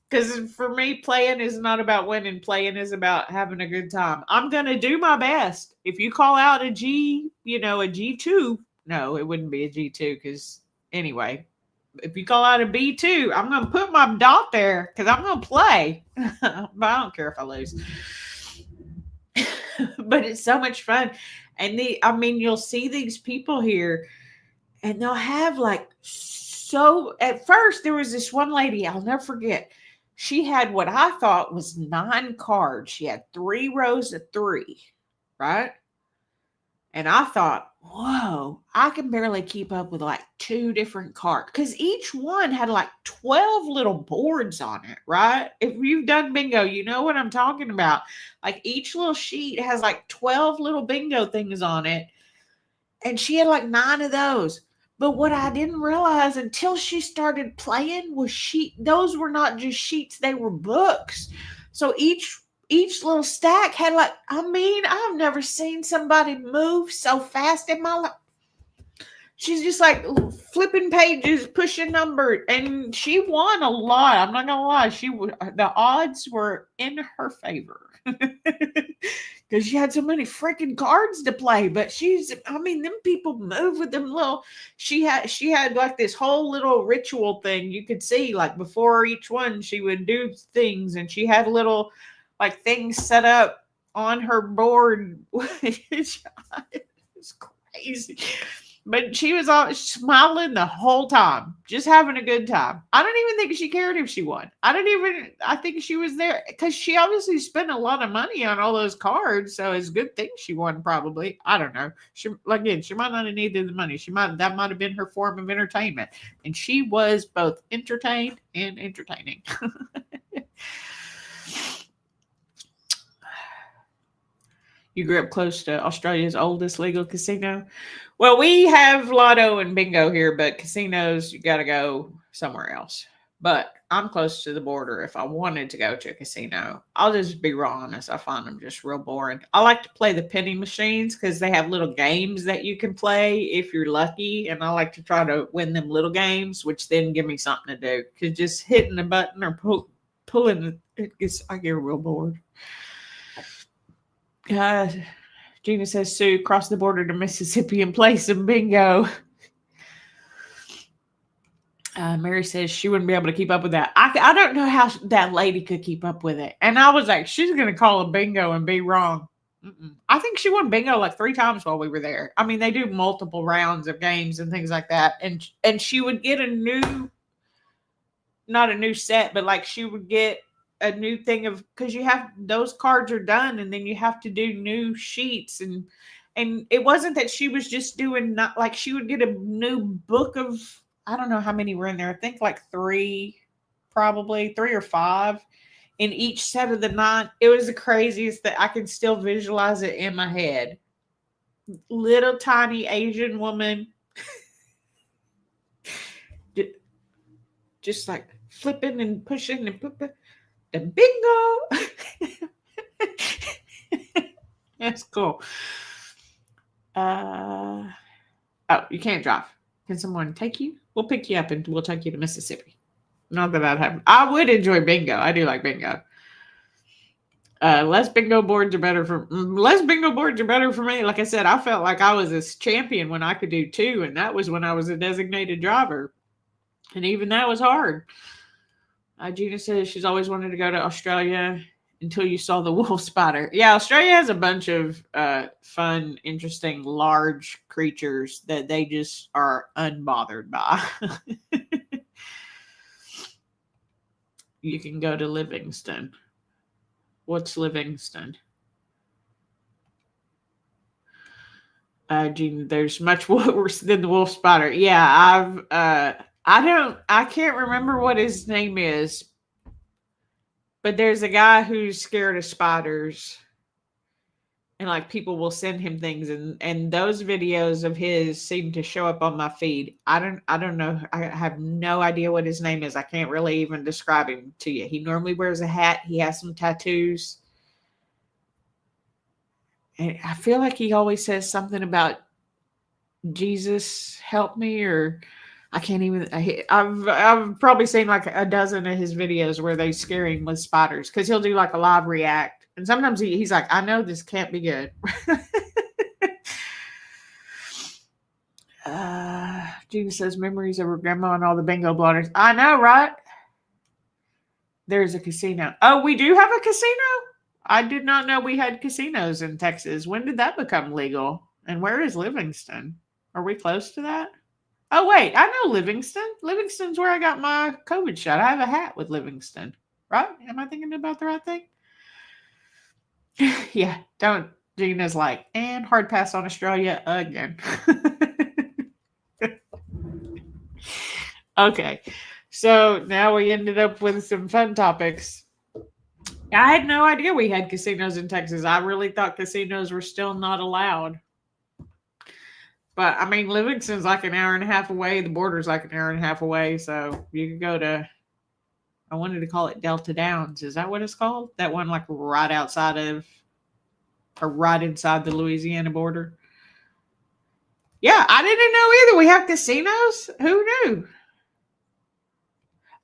Because for me, playing is not about winning. Playing is about having a good time. I'm going to do my best. If you call out a G, a G2, no, it wouldn't be a G2 because anyway, if you call out a B2, I'm going to put my dot there because I'm going to play. But I don't care if I lose. But it's so much fun. And you'll see these people here and they'll have like, so at first there was this one lady, I'll never forget. She had what I thought was 9 cards. She had 3 rows of 3, right? And I thought, whoa, I can barely keep up with like 2 different cards because each one had like 12 little boards on it, right? If you've done bingo, you know what I'm talking about. Like each little sheet has like 12 little bingo things on it. And she had like 9 of those. But what I didn't realize until she started playing was those were not just sheets, they were books. So each little stack had like, I've never seen somebody move so fast in my life. She's just like flipping pages, pushing numbers, and she won a lot. I'm not gonna lie, the odds were in her favor because she had so many freaking cards to play. But them people move with them little. She had like this whole little ritual thing you could see, like before each one, she would do things, and she had little like things set up on her board. It's crazy. But she was all smiling the whole time, just having a good time. I don't even think she cared if she won. I think she was there because she obviously spent a lot of money on all those cards. So it's a good thing she won, probably. I don't know. She might not have needed the money. That might have been her form of entertainment. And she was both entertained and entertaining. You grew up close to Australia's oldest legal casino? Well, we have lotto and bingo here, but casinos, you got to go somewhere else. But I'm close to the border. If I wanted to go to a casino, I'll just be real honest. I find them just real boring. I like to play the penny machines because they have little games that you can play if you're lucky. And I like to try to win them little games, which then give me something to do. Because just hitting the button or pulling, I get real bored. Gina says, Sue, cross the border to Mississippi and play some bingo. Mary says she wouldn't be able to keep up with that. I don't know how that lady could keep up with it. And I was like, she's going to call a bingo and be wrong. I think she won bingo like 3 times while we were there. They do multiple rounds of games and things like that. And she would get not a new set, but like she would get a new thing because you have those cards are done and then you have to do new sheets and it wasn't that she was just doing not like she would get a new book of, I don't know how many were in there. I think like 3 or 5 in each set of the 9. It was the craziest that I can still visualize it in my head. Little tiny Asian woman just like flipping and pushing and the bingo. That's cool. You can't drive. Can someone take you? We'll pick you up and we'll take you to Mississippi. Not that I'd have. I would enjoy bingo. I do like bingo. Less bingo boards are better for me. Like I said, I felt like I was a champion when I could do 2, and that was when I was a designated driver. And even that was hard. Gina says she's always wanted to go to Australia until you saw the wolf spider. Yeah, Australia has a bunch of fun, interesting, large creatures that they just are unbothered by. You can go to Livingston. What's Livingston? Gina, there's much worse than the wolf spider. Yeah, I can't remember what his name is, but there's a guy who's scared of spiders and like people will send him things and those videos of his seem to show up on my feed. I don't know. I have no idea what his name is. I can't really even describe him to you. He normally wears a hat. He has some tattoos. And I feel like he always says something about Jesus help me, or I can't even. I've probably seen like a dozen of his videos where they scare him with spiders because he'll do like a live react, and sometimes he's like, "I know this can't be good." Gina says memories of her grandma and all the bingo blotters. I know, right? There's a casino. Oh, we do have a casino? I did not know we had casinos in Texas. When did that become legal? And where is Livingston? Are we close to that? Oh, wait. I know Livingston. Livingston's where I got my COVID shot. I have a hat with Livingston. Right? Am I thinking about the right thing? Yeah. Don't. Gina's like, and hard pass on Australia again. Okay. So now we ended up with some fun topics. I had no idea we had casinos in Texas. I really thought casinos were still not allowed. But I mean, Livingston's like an hour and a half away. The border's like an hour and a half away. So you could go to, I wanted to call it Delta Downs. Is that what it's called? That one like right outside of, or right inside the Louisiana border. Yeah, I didn't know either. We have casinos? Who knew?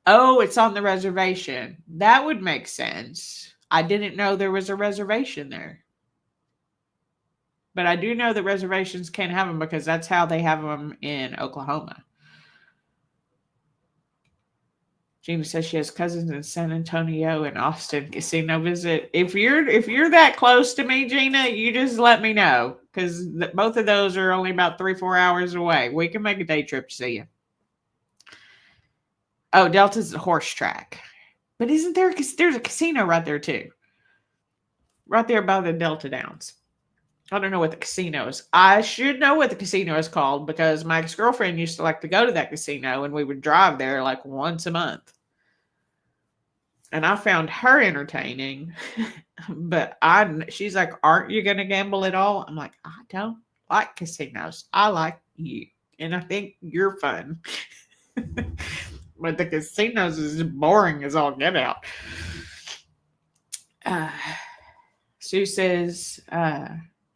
Oh, it's on the reservation. That would make sense. I didn't know there was a reservation there. But I do know that reservations can't have them because that's how they have them in Oklahoma. Gina says she has cousins in San Antonio and Austin. Casino visit. If you're that close to me, Gina, you just let me know because both of those are only about 3-4 hours away. We can make a day trip to see you. Oh, Delta's a horse track. But isn't there, because there's a casino right there too. Right there by the Delta Downs. I don't know what the casino is. I should know what the casino is called because my ex-girlfriend used to like to go to that casino and we would drive there like once a month. And I found her entertaining. But she's like, aren't you going to gamble at all? I'm like, I don't like casinos. I like you. And I think you're fun. But the casinos is boring as all get out. Sue says,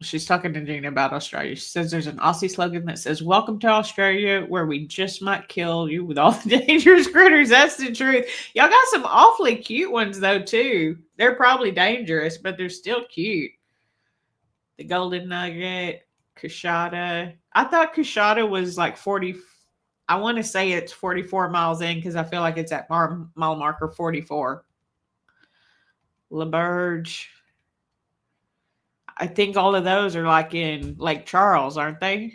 she's talking to Gina about Australia. She says there's an Aussie slogan that says, welcome to Australia, where we just might kill you with all the dangerous critters. That's the truth. Y'all got some awfully cute ones, though, too. They're probably dangerous, but they're still cute. The golden nugget, Kushada. I thought Kushada was like 40. I want to say it's 44 miles in because I feel like it's at mile marker 44. LaBerge. I think all of those are like in Lake Charles, aren't they?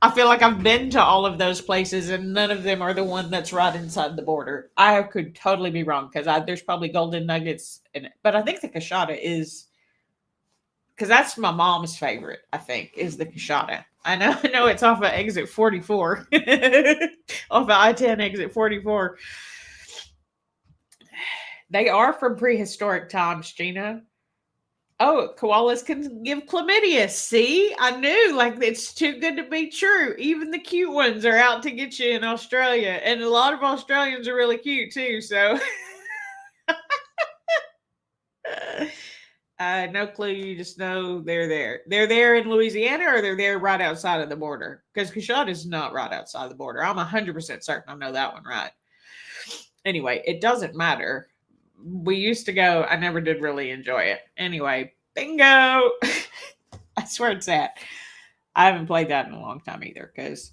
I feel like I've been to all of those places and none of them are the one that's right inside the border. I could totally be wrong because there's probably golden nuggets in it. But I think the Kushada is, because that's my mom's favorite, I think, is the Kushada. I know it's off of exit 44. Off of I-10 exit 44. They are from prehistoric times, Gina. Oh, koalas can give chlamydia. See? I knew, like, it's too good to be true. Even the cute ones are out to get you in Australia. And a lot of Australians are really cute, too, so. No clue. You just know they're there. They're there in Louisiana or they're there right outside of the border. Because Kushada is not right outside the border. I'm 100% certain I know that one right. Anyway, it doesn't matter. We used to go. I never did really enjoy it. Anyway, bingo. I swear it's that. I haven't played that in a long time either because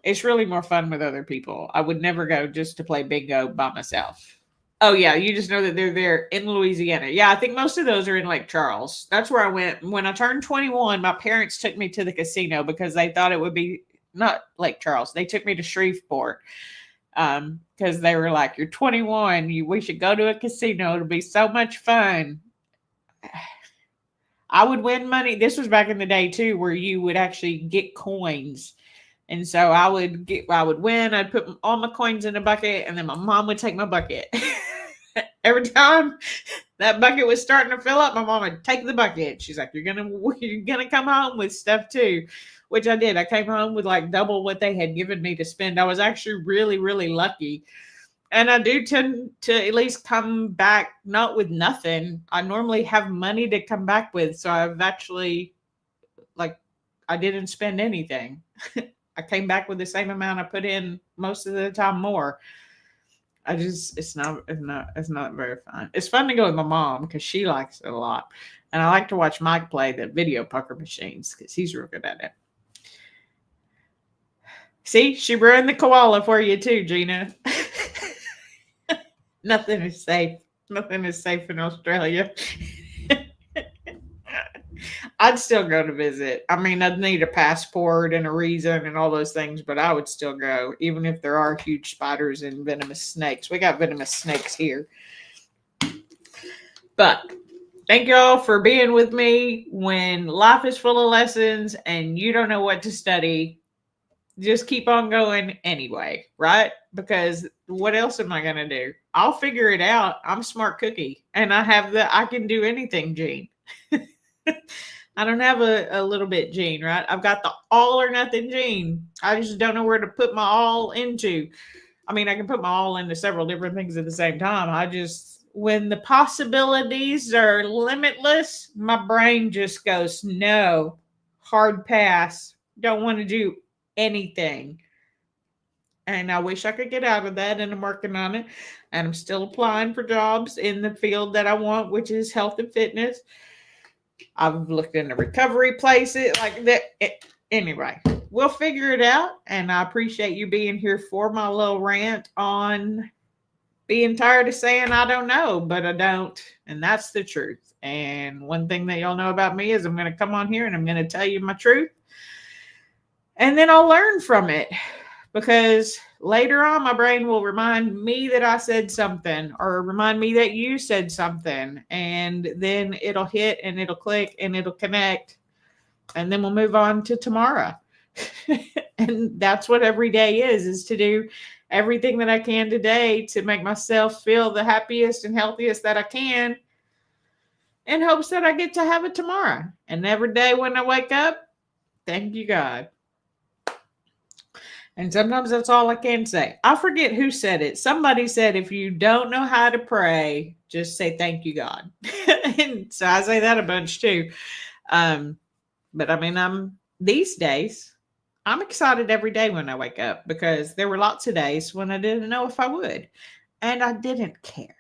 it's really more fun with other people. I would never go just to play bingo by myself. Oh, yeah. You just know that they're there in Louisiana. Yeah, I think most of those are in Lake Charles. That's where I went. When I turned 21, my parents took me to the casino because they thought it would be not Lake Charles. They took me to Shreveport because they were like, you're 21. We should go to a casino. It'll be so much fun. I would win money. This was back in the day, too, where you would actually get coins. And so I would win. I'd put all my coins in a bucket, and then my mom would take my bucket. Every time that bucket was starting to fill up, my mom would take the bucket. She's like, you're gonna come home with stuff too, which I did. I came home with like double what they had given me to spend. I was actually really, really lucky. And I do tend to at least come back not with nothing. I normally have money to come back with. So I've actually, like, I didn't spend anything. I came back with the same amount I put in, most of the time more. It's not very fun. It's fun to go with my mom because she likes it a lot. And I like to watch Mike play the video poker machines because he's real good at it. See, she ruined the koala for you too, Gina. Nothing is safe. Nothing is safe in Australia. I'd still go to visit. I mean, I'd need a passport and a reason and all those things, but I would still go, even if there are huge spiders and venomous snakes. We got venomous snakes here. But thank y'all for being with me when life is full of lessons and you don't know what to study. Just keep on going anyway, right? Because what else am I going to do? I'll figure it out. I'm a smart cookie and I can do anything gene. I don't have a little bit gene, right? I've got the all or nothing gene. I just don't know where to put my all into. I mean, I can put my all into several different things at the same time. When the possibilities are limitless, my brain just goes, no, hard pass. Don't want to do anything. And I wish I could get out of that, and I'm working on it. And I'm still applying for jobs in the field that I want, which is health and fitness. I've looked into recovery places like that. Anyway, we'll figure it out. And I appreciate you being here for my little rant on being tired of saying I don't know, but I don't. And that's the truth. And one thing that y'all know about me is I'm going to come on here and I'm going to tell you my truth. And then I'll learn from it, because later on my brain will remind me that I said something, or remind me that you said something. And then it'll hit and it'll click and it'll connect. And then we'll move on to tomorrow. And that's what every day is to do everything that I can today to make myself feel the happiest and healthiest that I can, in hopes that I get to have it tomorrow. And every day when I wake up, thank you, God. And sometimes that's all I can say. I forget who said it. Somebody said, if you don't know how to pray, just say, thank you, God. And so I say that a bunch too. But I mean, these days, I'm excited every day when I wake up, because there were lots of days when I didn't know if I would. And I didn't care.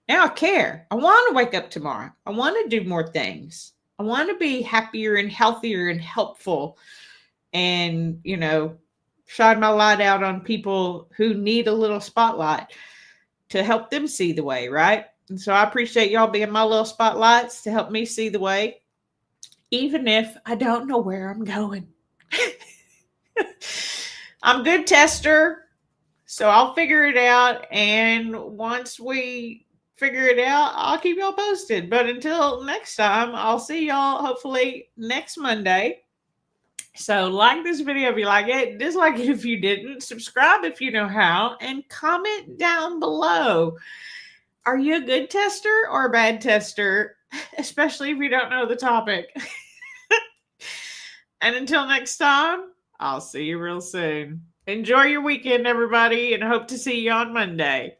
Now I care. I want to wake up tomorrow. I want to do more things. I want to be happier and healthier and helpful, and, shine my light out on people who need a little spotlight to help them see the way, right? And so I appreciate y'all being my little spotlights to help me see the way, even if I don't know where I'm going. I'm a good tester, so I'll figure it out. And once we figure it out, I'll keep y'all posted. But until next time, I'll see y'all hopefully next Monday. So like this video if you like it, dislike it if you didn't, subscribe if you know how, and comment down below. Are you a good tester or a bad tester? Especially if you don't know the topic. And until next time, I'll see you real soon. Enjoy your weekend, everybody, and hope to see you on Monday.